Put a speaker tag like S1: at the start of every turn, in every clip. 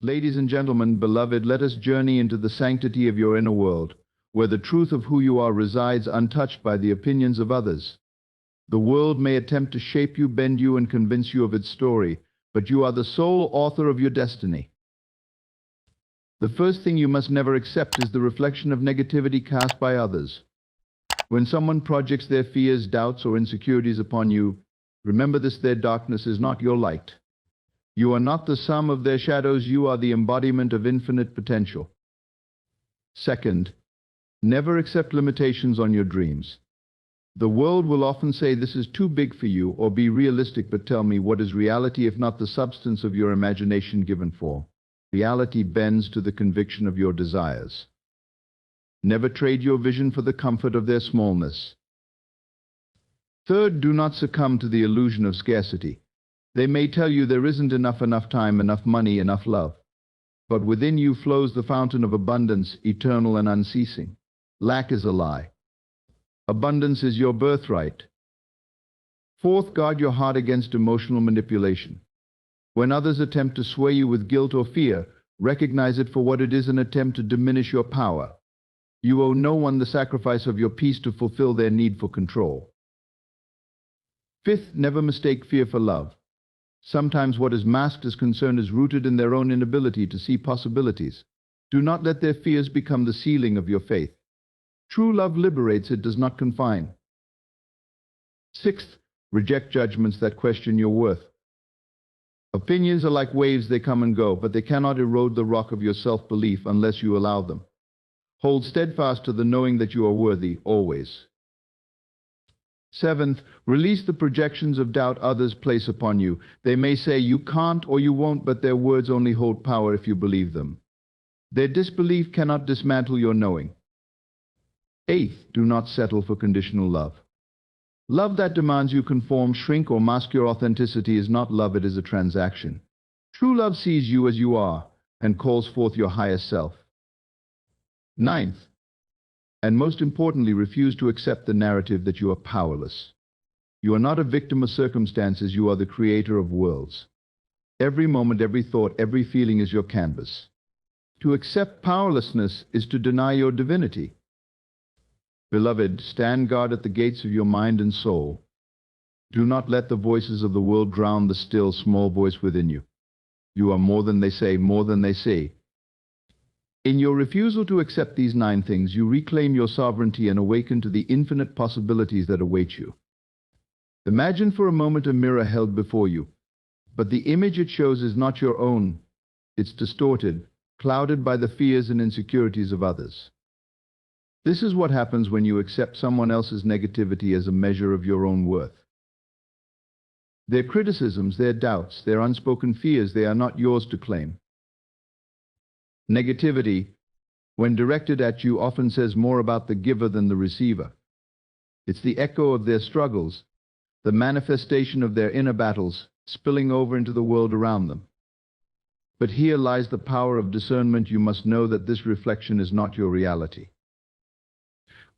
S1: Ladies and gentlemen, beloved, let us journey into the sanctity of your inner world, where the truth of who you are resides untouched by the opinions of others. The world may attempt to shape you, bend you, and convince you of its story, but you are the sole author of your destiny. The first thing you must never accept is the reflection of negativity cast by others. When someone projects their fears, doubts, or insecurities upon you, remember this: their darkness is not your light. You are not the sum of their shadows, you are the embodiment of infinite potential. Second, never accept limitations on your dreams. The world will often say this is too big for you, or be realistic, but tell me, what is reality if not the substance of your imagination given for? Reality bends to the conviction of your desires. Never trade your vision for the comfort of their smallness. Third, do not succumb to the illusion of scarcity. They may tell you there isn't enough time, enough money, enough love. But within you flows the fountain of abundance, eternal and unceasing. Lack is a lie. Abundance is your birthright. Fourth, guard your heart against emotional manipulation. When others attempt to sway you with guilt or fear, recognize it for what it is: an attempt to diminish your power. You owe no one the sacrifice of your peace to fulfill their need for control. Fifth, never mistake fear for love. Sometimes what is masked as concern is rooted in their own inability to see possibilities. Do not let their fears become the ceiling of your faith. True love liberates, it does not confine. Sixth, reject judgments that question your worth. Opinions are like waves, they come and go, but they cannot erode the rock of your self-belief unless you allow them. Hold steadfast to the knowing that you are worthy, always. Seventh, release the projections of doubt others place upon you. They may say you can't or you won't, but their words only hold power if you believe them. Their disbelief cannot dismantle your knowing. Eighth, do not settle for conditional love. Love that demands you conform, shrink, or mask your authenticity is not love, it is a transaction. True love sees you as you are and calls forth your highest self. Ninth, and most importantly, refuse to accept the narrative that you are powerless. You are not a victim of circumstances, you are the creator of worlds. Every moment, every thought, every feeling is your canvas. To accept powerlessness is to deny your divinity. Beloved, stand guard at the gates of your mind and soul. Do not let the voices of the world drown the still, small voice within you. You are more than they say, more than they see. In your refusal to accept these 9 things, you reclaim your sovereignty and awaken to the infinite possibilities that await you. Imagine for a moment a mirror held before you, but the image it shows is not your own. It's distorted, clouded by the fears and insecurities of others. This is what happens when you accept someone else's negativity as a measure of your own worth. Their criticisms, their doubts, their unspoken fears, they are not yours to claim. Negativity, when directed at you, often says more about the giver than the receiver. It's the echo of their struggles, the manifestation of their inner battles, spilling over into the world around them. But here lies the power of discernment. You must know that this reflection is not your reality.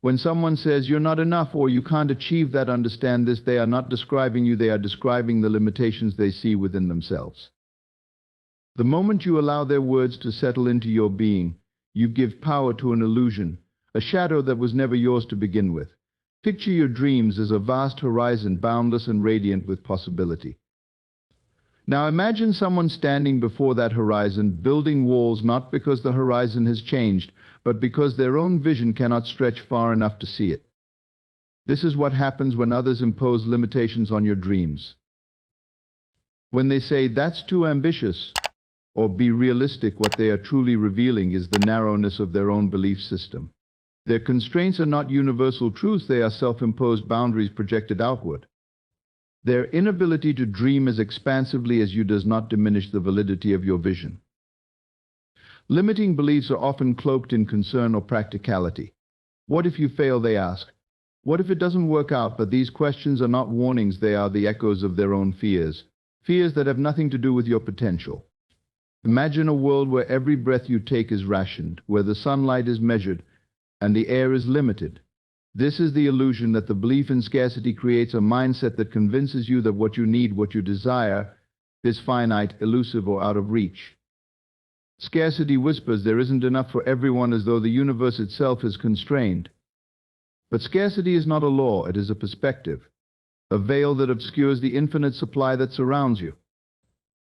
S1: When someone says you're not enough or you can't achieve that, understand this: they are not describing you, they are describing the limitations they see within themselves. The moment you allow their words to settle into your being, you give power to an illusion, a shadow that was never yours to begin with. Picture your dreams as a vast horizon, boundless and radiant with possibility. Now imagine someone standing before that horizon, building walls not because the horizon has changed, but because their own vision cannot stretch far enough to see it. This is what happens when others impose limitations on your dreams. When they say, "That's too ambitious," or "Be realistic," what they are truly revealing is the narrowness of their own belief system. Their constraints are not universal truths, they are self-imposed boundaries projected outward. Their inability to dream as expansively as you does not diminish the validity of your vision. Limiting beliefs are often cloaked in concern or practicality. What if you fail, they ask. What if it doesn't work out? But these questions are not warnings, they are the echoes of their own fears. Fears that have nothing to do with your potential. Imagine a world where every breath you take is rationed, where the sunlight is measured, and the air is limited. This is the illusion that the belief in scarcity creates, a mindset that convinces you that what you need, what you desire, is finite, elusive, or out of reach. Scarcity whispers there isn't enough for everyone, as though the universe itself is constrained. But scarcity is not a law, it is a perspective, a veil that obscures the infinite supply that surrounds you.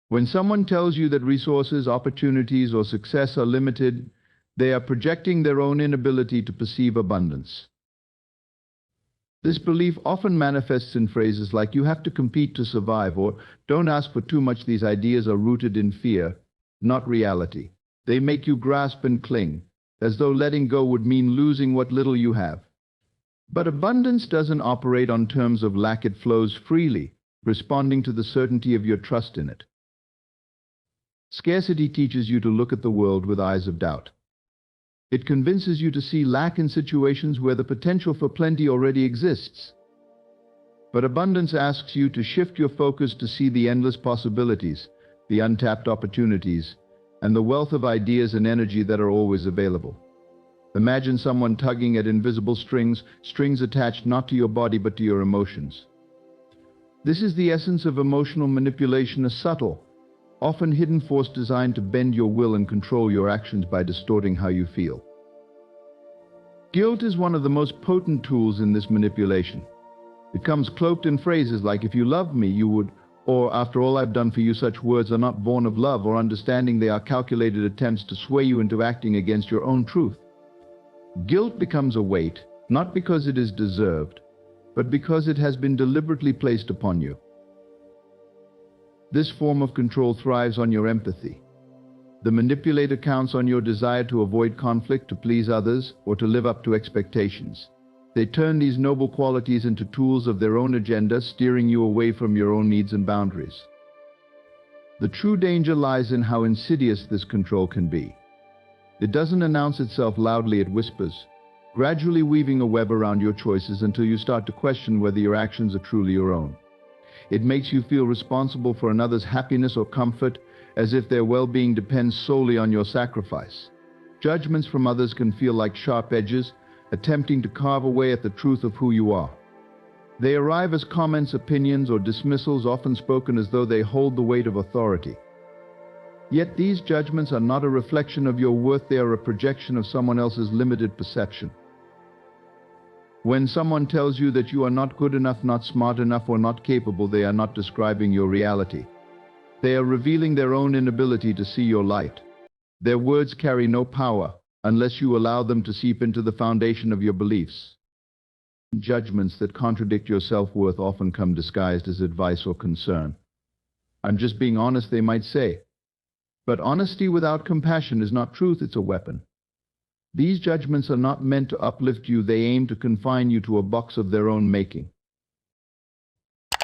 S1: When someone tells you that resources, opportunities, or success are limited, they are projecting their own inability to perceive abundance. This belief often manifests in phrases like "you have to compete to survive" or "don't ask for too much." These ideas are rooted in fear, not reality. They make you grasp and cling, as though letting go would mean losing what little you have. But abundance doesn't operate on terms of lack, it flows freely, responding to the certainty of your trust in it. Scarcity teaches you to look at the world with eyes of doubt. It convinces you to see lack in situations where the potential for plenty already exists. But abundance asks you to shift your focus to see the endless possibilities, the untapped opportunities, and the wealth of ideas and energy that are always available. Imagine someone tugging at invisible strings, strings attached not to your body but to your emotions. This is the essence of emotional manipulation, a subtle, often hidden force designed to bend your will and control your actions by distorting how you feel. Guilt is one of the most potent tools in this manipulation. It comes cloaked in phrases like "if you loved me, you would," or "after all I've done for you." Such words are not born of love or understanding, they are calculated attempts to sway you into acting against your own truth. Guilt becomes a weight, not because it is deserved, but because it has been deliberately placed upon you. This form of control thrives on your empathy. The manipulator counts on your desire to avoid conflict, to please others, or to live up to expectations. They turn these noble qualities into tools of their own agenda, steering you away from your own needs and boundaries. The true danger lies in how insidious this control can be. It doesn't announce itself loudly, it whispers, gradually weaving a web around your choices until you start to question whether your actions are truly your own. It makes you feel responsible for another's happiness or comfort, as if their well-being depends solely on your sacrifice. Judgments from others can feel like sharp edges, attempting to carve away at the truth of who you are. They arrive as comments, opinions, or dismissals, often spoken as though they hold the weight of authority. Yet these judgments are not a reflection of your worth, they are a projection of someone else's limited perception. When someone tells you that you are not good enough, not smart enough, or not capable, they are not describing your reality. They are revealing their own inability to see your light. Their words carry no power unless you allow them to seep into the foundation of your beliefs. Judgments that contradict your self-worth often come disguised as advice or concern. "I'm just being honest," they might say. But honesty without compassion is not truth, it's a weapon. These judgments are not meant to uplift you, they aim to confine you to a box of their own making.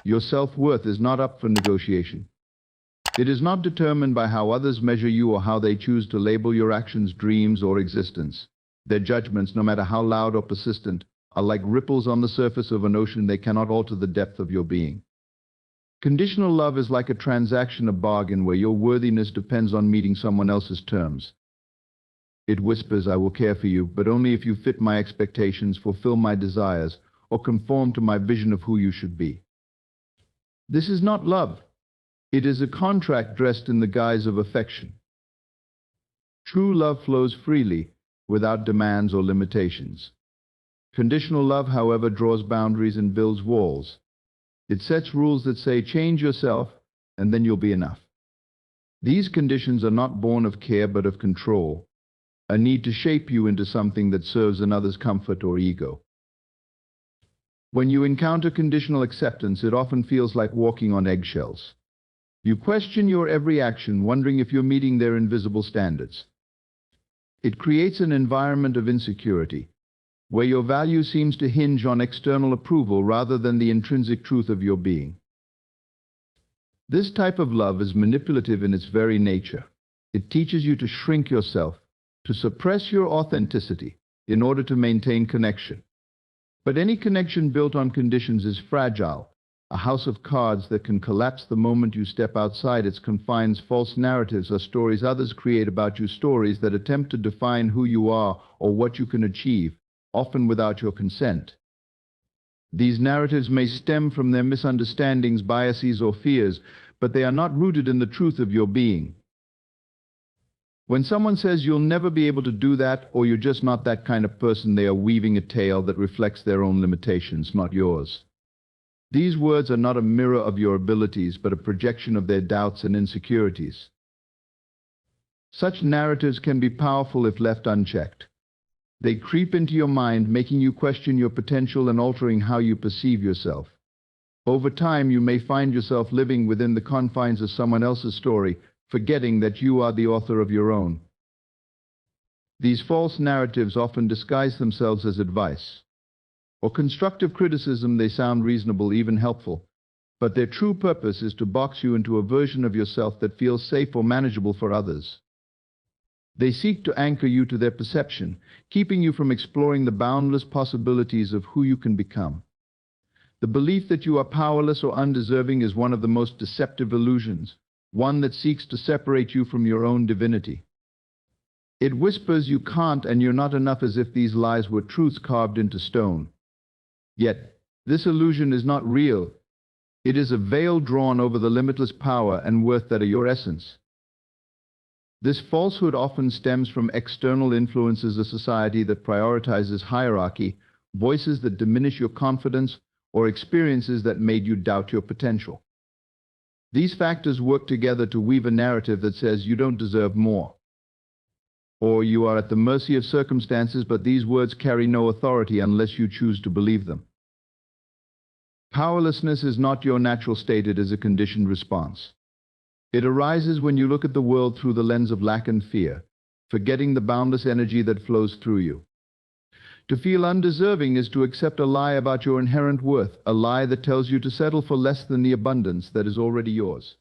S1: Your self-worth is not up for negotiation. It is not determined by how others measure you or how they choose to label your actions, dreams, or existence. Their judgments, no matter how loud or persistent, are like ripples on the surface of an ocean. They cannot alter the depth of your being. Conditional love is like a transaction, a bargain where your worthiness depends on meeting someone else's terms. It whispers, "I will care for you, but only if you fit my expectations, fulfill my desires, or conform to my vision of who you should be." This is not love. It is a contract dressed in the guise of affection. True love flows freely, without demands or limitations. Conditional love, however, draws boundaries and builds walls. It sets rules that say, "change yourself, and then you'll be enough." These conditions are not born of care but of control, a need to shape you into something that serves another's comfort or ego. When you encounter conditional acceptance, it often feels like walking on eggshells. You question your every action, wondering if you're meeting their invisible standards. It creates an environment of insecurity, where your value seems to hinge on external approval rather than the intrinsic truth of your being. This type of love is manipulative in its very nature. It teaches you to shrink yourself, to suppress your authenticity in order to maintain connection. But any connection built on conditions is fragile, a house of cards that can collapse the moment you step outside its confines. False narratives are stories others create about you, stories that attempt to define who you are or what you can achieve, often without your consent. These narratives may stem from their misunderstandings, biases, or fears, but they are not rooted in the truth of your being. When someone says you'll never be able to do that or you're just not that kind of person, they are weaving a tale that reflects their own limitations, not yours. These words are not a mirror of your abilities, but a projection of their doubts and insecurities. Such narratives can be powerful if left unchecked. They creep into your mind, making you question your potential and altering how you perceive yourself. Over time, you may find yourself living within the confines of someone else's story, forgetting that you are the author of your own. These false narratives often disguise themselves as advice or constructive criticism. They sound reasonable, even helpful, but their true purpose is to box you into a version of yourself that feels safe or manageable for others. They seek to anchor you to their perception, keeping you from exploring the boundless possibilities of who you can become. The belief that you are powerless or undeserving is one of the most deceptive illusions, one that seeks to separate you from your own divinity. It whispers you can't and you're not enough, as if these lies were truths carved into stone. Yet, this illusion is not real. It is a veil drawn over the limitless power and worth that are your essence. This falsehood often stems from external influences, a society that prioritizes hierarchy, voices that diminish your confidence, or experiences that made you doubt your potential. These factors work together to weave a narrative that says you don't deserve more, or you are at the mercy of circumstances, but these words carry no authority unless you choose to believe them. Powerlessness is not your natural state, it is a conditioned response. It arises when you look at the world through the lens of lack and fear, forgetting the boundless energy that flows through you. To feel undeserving is to accept a lie about your inherent worth, a lie that tells you to settle for less than the abundance that is already yours.